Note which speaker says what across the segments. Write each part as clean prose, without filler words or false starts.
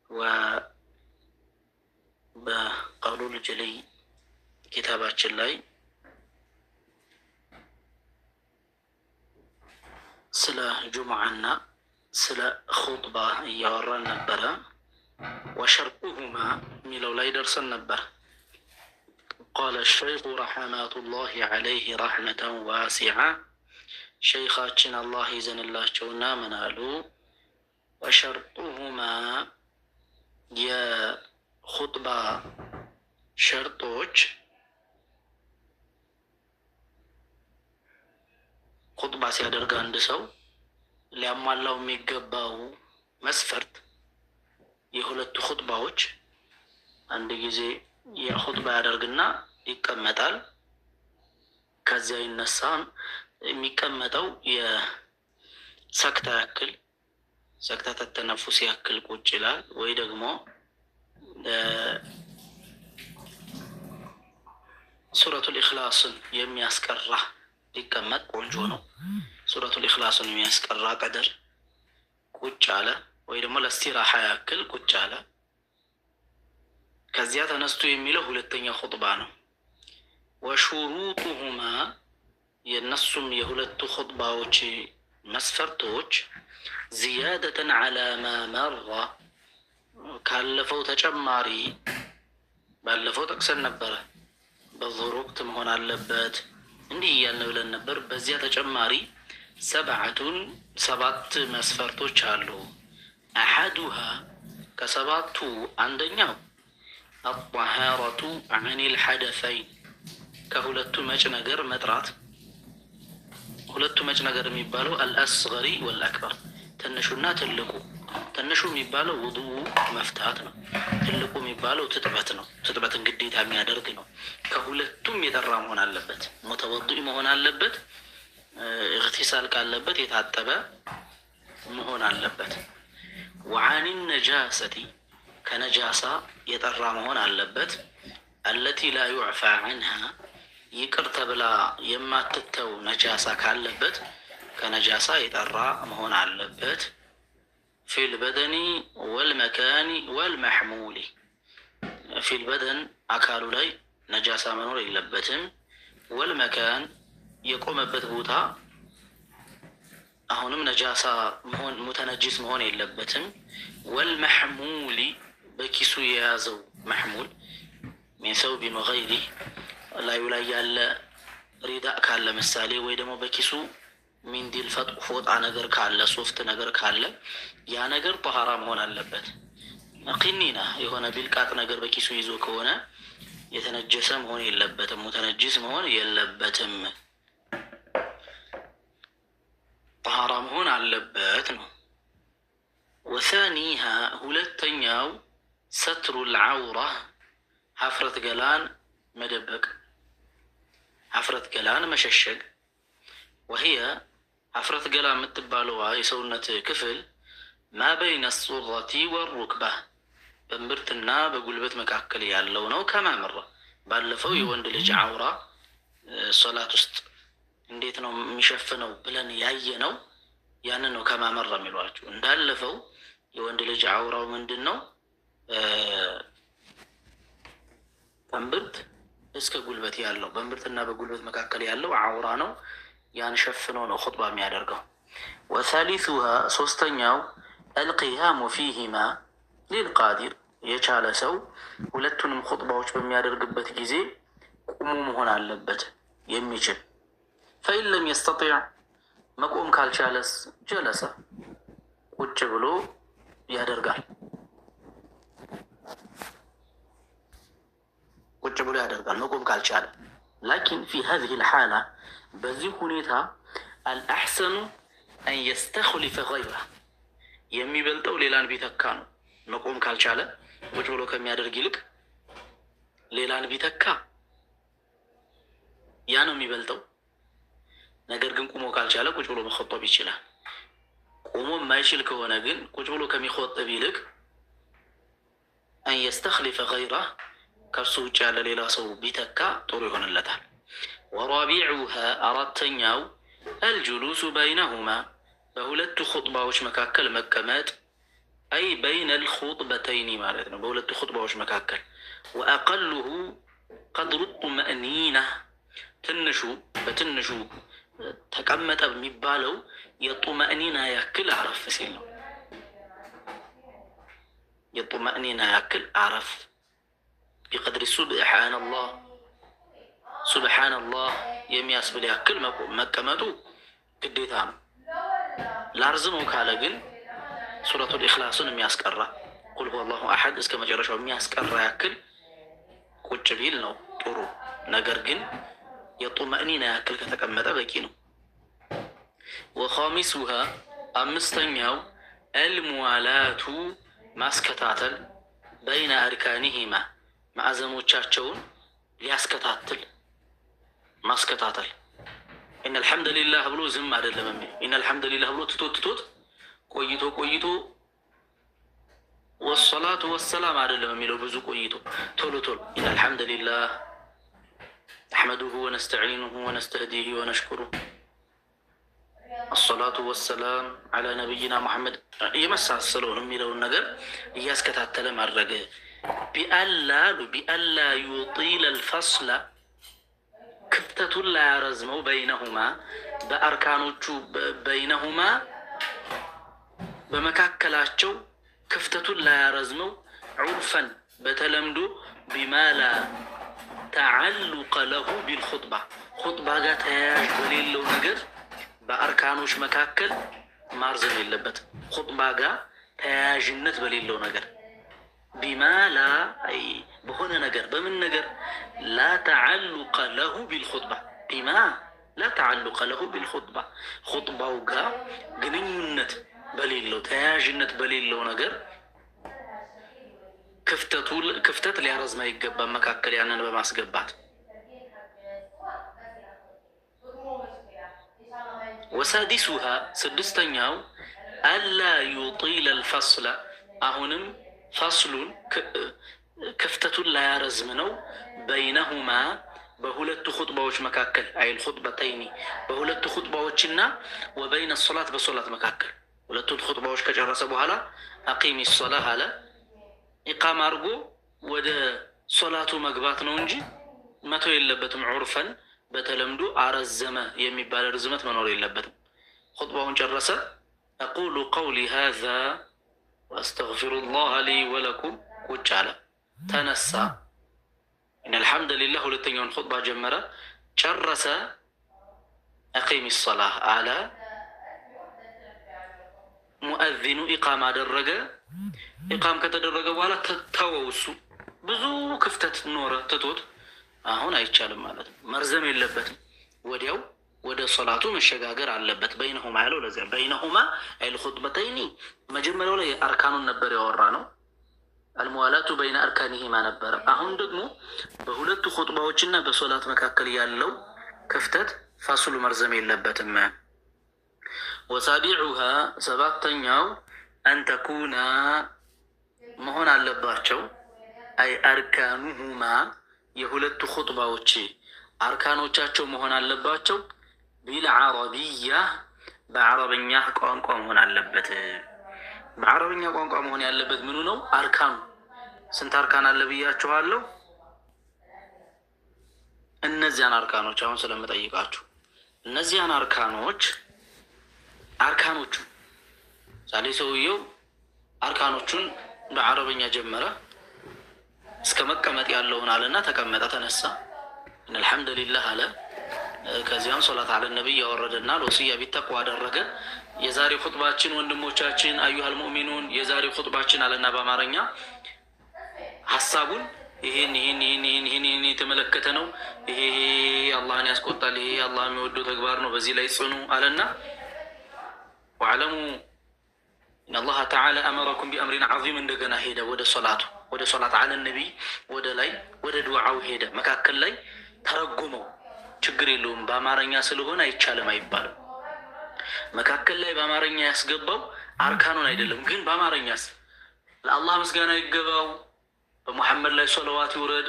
Speaker 1: وبقالوا الجلي كتابات الله سلا جمعنا سلا خطبة يورا نبرا وشرطهما ملو لا يدرس النبر. قال الشيخ رحمة الله عليه رحمة واسعة شيخاتنا الله يزن الله جونا منالو وشرطهما يا خطبة شرطوج خطبة سيادرق عند سو لأما الله ميقباو مسفرت يهولت خطباوج عند جزي يا خطبة يادرقنا يكمتال كزي النسان ميكمتو يا سكتة يأكل سكتة التنفس يأكل كوجلال ويدقمو سورة الإخلاص يمي أسكره يكمت قنجونو سورة الإخلاص يمي أسكره قدر كوجالة ويدقمو الاستراحة يأكل كوجالة كزيات نستو يميله للتنيا خطبانو وشروطهما ينصم يهولت خطباوش مسفرتوش زيادة على ما مر كالفو تجماري بالفو تكسر نبرة بالظروق تمهون على اللبات اندي يالنبل النبر بزيادة تجماري 7 مسفرتوش هالو أحدها كسباتو عندنا الطهارة عن الحدثين كهولتو مج نجر مترات هولتو مج نجر ميبالو الأصغري والأكبر تنشونا تلقو تنشو ميبالو وضوء مفتاتنا تلقو ميبالو تتبتنا تتبتن قديت هم يادرقنا كهولتو ميدرام هون اللبت متوضئ مهون اللبت اغتسال كاللبت يتعتبه مهون اللبت وعن النجاسة كنجاسة يترام هون اللبت التي لا يعفى عنها يقرت بلا يما تتو نجاسة كاللبت كنجاسة يترام هون اللبت في البدن والمكان والمحمول في البدن أكالو لي نجاسة منور اللبتم والمكان يقوم بتبوتا أهونم نجاسة مهون متنجس مهون اللبتم والمحمول بكيسو يازو محمول من ثوب وغيره لا يلاقي على رداء كالا مسالي ويدمو بكيسو من دي الفتق فوط نجر كالا صوفت نجر كالا يا نجر طهارة مهون اللبت قنينا يهونا بالكات نجر بكيسو يزو كونا يتنجسم هون يلبتم متنجس هون يلبتم طهارة هون اللبت. وثانيها هلتنياو ستر العورة حفرة قلان مدبق حفرة قلان مششق وهي حفرة قلان متبالوها يسونة كفل ما بين الصرة والركبة بمبرتنا بقلبت مكاكل يالونو كما مرة بالفو يوند لج عورة الصلاة است انديتنو مشفنو بلن ياينو ያንነው ከማመራ የሚሏቸው እንዳለፈው የወንድ ልጅ አውራው ምንድነው በእምብርት እስከ ጉልበት ያለው በእምብርትና በጉልበት መካከል ያለው አውራ ነው። ያን ሸፍኖ ነው ኹጥባ የሚያደርገው። وثالثها ሶስተኛው القيام فيهما للقادر የቻለ ሰው ሁለቱንም ኹጥባዎች በሚያደርግበት ጊዜ ቁሙ መሆን አለበት የሚችል فإن لم يستطيع መቆም ካልቻለስ ጀለሰ ቁጭ ብሎ ያደርጋል ቁጭ ብሎ ያደርጋል መቆም ካልቻለ لكن في هذه الحالة በዚህ ሁኔታ الأحسن أن يستخلف غيره የሚበልጠው ሌላን ቢተካ ነው። መቆም ካልቻለ ቁጭ ብሎ ከሚያደርግ ይልቅ ሌላን ቢተካ ያ ነው የሚበልጠው። ነገር ግን ቁሞ ካልቻለ ቁጭ ብሎ መخطብ ይችላል። ቁሞ የማይችል ከሆነ ግን ቁጭ ብሎ ከሚخطብ ይልቅ أن يستخلف غيره ከሱ ውጭ ያለ ሌላ ሰው ቢተካ ጥሩ ይሆንለታል። ورابعها አራተኛው الجلوس بينهما በሁለቱ ኹጥባዎች መካከል መቀመጥ أي بين الخطبتين مالتنا بولت خطبة وش مكاكل. وأقله قدر الطمأنينة تنشو بتنشو تقمت بمبالو يطمأنينة يأكل عرف فسيلو يطمأنينة يأكل عرف بقدر سبحان الله سبحان الله يمياس بلي يأكل مكمتو قديتان لارزمو كالقل سورة الإخلاص مياس كرة قل هو الله أحد اسكما جرشو مياس كرة يأكل ቁጭ ቢል ነው ጥሩ ነገር ግን የጡመእኒና ያክል ከተቀመጠ በቂ ነው። ወኻሚሱሃ አምስተኛው አልሙዋላቱ ማስከታተል በይነ አርካኒሂማ ማዕዘኖቻቸውን ሊያስከታትል ማስከታተል ኢነል ሐምደሊላህ ብሎ ዝም አይደለም የሚል ኢነል ሐምደሊላህ ብሎ ትቶት ቆይቶ والصلاة والسلام على النبي لو بزوق ويتو تولو إن الحمد لله نحمده ونستعينه ونستهديه ونشكره الصلاة والسلام على نبينا محمد يمسع الصلاة ميلو النجر يسكت التلم الرجاء بألا يطيل الفصل كفتة لا يرزمو بينهما بأركانوچو بينهما بمكاكلاتشو كفتة لا يرزمو عرفا بتلمدو بما لا تعلق له بالخطبة خطبة جات هياج وليل لو نجر بأركانوش مكاكل مارزم اللبت خطبة جات هياج النت وليل لو نجر بما لا أي بهنا نجر بمن نجر لا تعلق له بالخطبة بما لا تعلق له بالخطبة خطبة وجا جنينت بليلو تاجنت بليلو نجر كفتت اللي عرض ما يجب مكاكل يعني أنا بماس جبات. وسادسها سدستنياو ألا يطيل الفصل أهونم فصل كفتة لا يعرض منو بينهما بهولت خطبة وش مكاكل أي الخطبتين بهولت خطبة وشنا وبين الصلاة بصلاة مكاكل ولتون خطبة كجرس أبو هلا أقيم الصلاة هلا إقامة أرجو وده صلاة مقبات نونجي ما تو يلبتم عرفا بتلمدو على الزمة يمي بالرزمة منور يلبتم خطبة ونجرس أقول قولي هذا وأستغفر الله لي ولكم وجعل تنسى إن الحمد لله لتنيون خطبة جمرة جرس أقيم الصلاة على مؤذن إقامة درجة إقامة كتدرجة ولا تتوسو بزو كفتة نورة تتوت هنا يتشالم مالت مرزم اللبت وديو وده صلاته من الشجاجر على اللبت بينهما على ولا زين بينهما الخطبتين مجمل ولا أركان النبر ورانو الموالاة بين أركانهما نبر أهون دقمو بهولت خطبة وجنا بصلاة مكاكل يالو كفتة فاصل مرزم اللبت ما وسابعها سبعتنياو أن تكون مهون على اللباتشو أي أركانهما يهولت خطبة وشي أركانو تشاتشو مهون على اللباتشو بالعربية بعربية قوانقوا مهون على اللبات بعربية قوانقوا مهون على اللبات منو أركان سنت أركان على اللبياتشو هالو النزيان أركانو تشاون سلامة أيقاتشو النزيان أركانوش አርካኖቹ ዛሬ ሰውየው አርካኖቹን በአረበኛ ጀመረ እስከ መቀመጥ ያለውን አለና ተቀመጠ ተነሳ ان الحمد لله አለ ከዚያም ሶላት አለ ነብይ ያወረደና ወሲያ ቢተቅዋ አደረገ የዛሬ ኹጥባችን ወንድሞቻችን አዩሃል ሙእሚኑን የዛሬ ኹጥባችን አለና በአማርኛ ሐሳቡን ይሄን የተመለከተ ነው ይሄ አላህን ያስቆጣል ይሄ አላህ የሚወደው ተግባር ነው በዚህ ላይ ጽኑ አለና واعلموا ان الله تعالى امركم بامر عظيم እንደገና ሄደ ወደ ሶላት على النبي ወደ ላይ ወደ ዱዓው ሄደ መካከል ላይ ተረጉመው ችግር የለውም በአማርኛ ስለሆነ አይቻልም አይባልም መካከል ላይ በአማርኛ ያስገባው አርካኑን አይደለም ግን በአማርኛስ ለአላህ ምስጋና ይገባው በመሐመድ ላይ ሶላዋት ይውረድ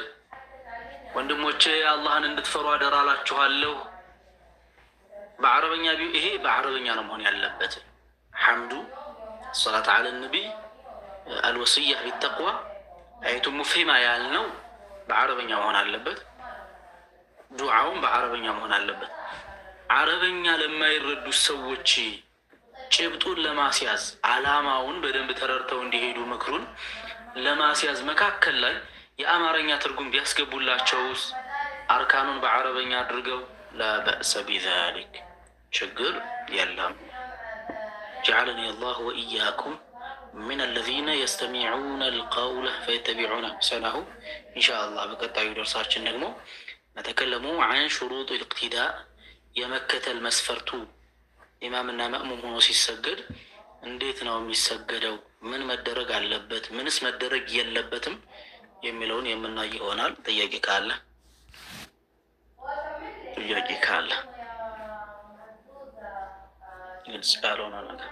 Speaker 1: ወንድሞቼ አላህን እንድትፈሩ አደራላችኋለሁ بعربية إيه بعربية نمون يلبت حمد الصلاة على النبي አልወስያ ቢተቅዋ አየቱ ሙፍሂማ ያልነው በአረበኛ መሆን አለበት። ዱዓውን በአረበኛ መሆን አለበት። አረበኛ ለማይረዱ ሰዎች ጭብጡን ለማስያዝ አላማውን በደንብ ተረድተው እንዲሄዱ ምክሩን ለማስያዝ መካከል ላይ የአማርኛ ትርጉም ቢያስገቡላቸውስ አርካኑን በአረበኛ አድርገው ላበእሰ ቢዛሊክ ችግር የለም። ጀዐለኒ አላሁ ወኢያኩም ሚነ አለዚነ የስተሚዑነ አልቀውለ ፈየተቢዑነ አሕሰነሁ። ኢንሻአላህ በቀጣዩ ደርሳችን ደግሞ ነተከለሙ ዐን ሹሩጥ ልእቅቲዳእ የመከተል መስፈርቱ ኢማምና መእሙም ሆኖ ሲሰገድ እንዴት ነው የሚሰገደው? ምን መደረግ አለበት? ምንስ መደረግ የለበትም? የሚለውን የምናይ ይሆናል። ጥያቄ ካለ ግልጽ ያልሆነ ነገር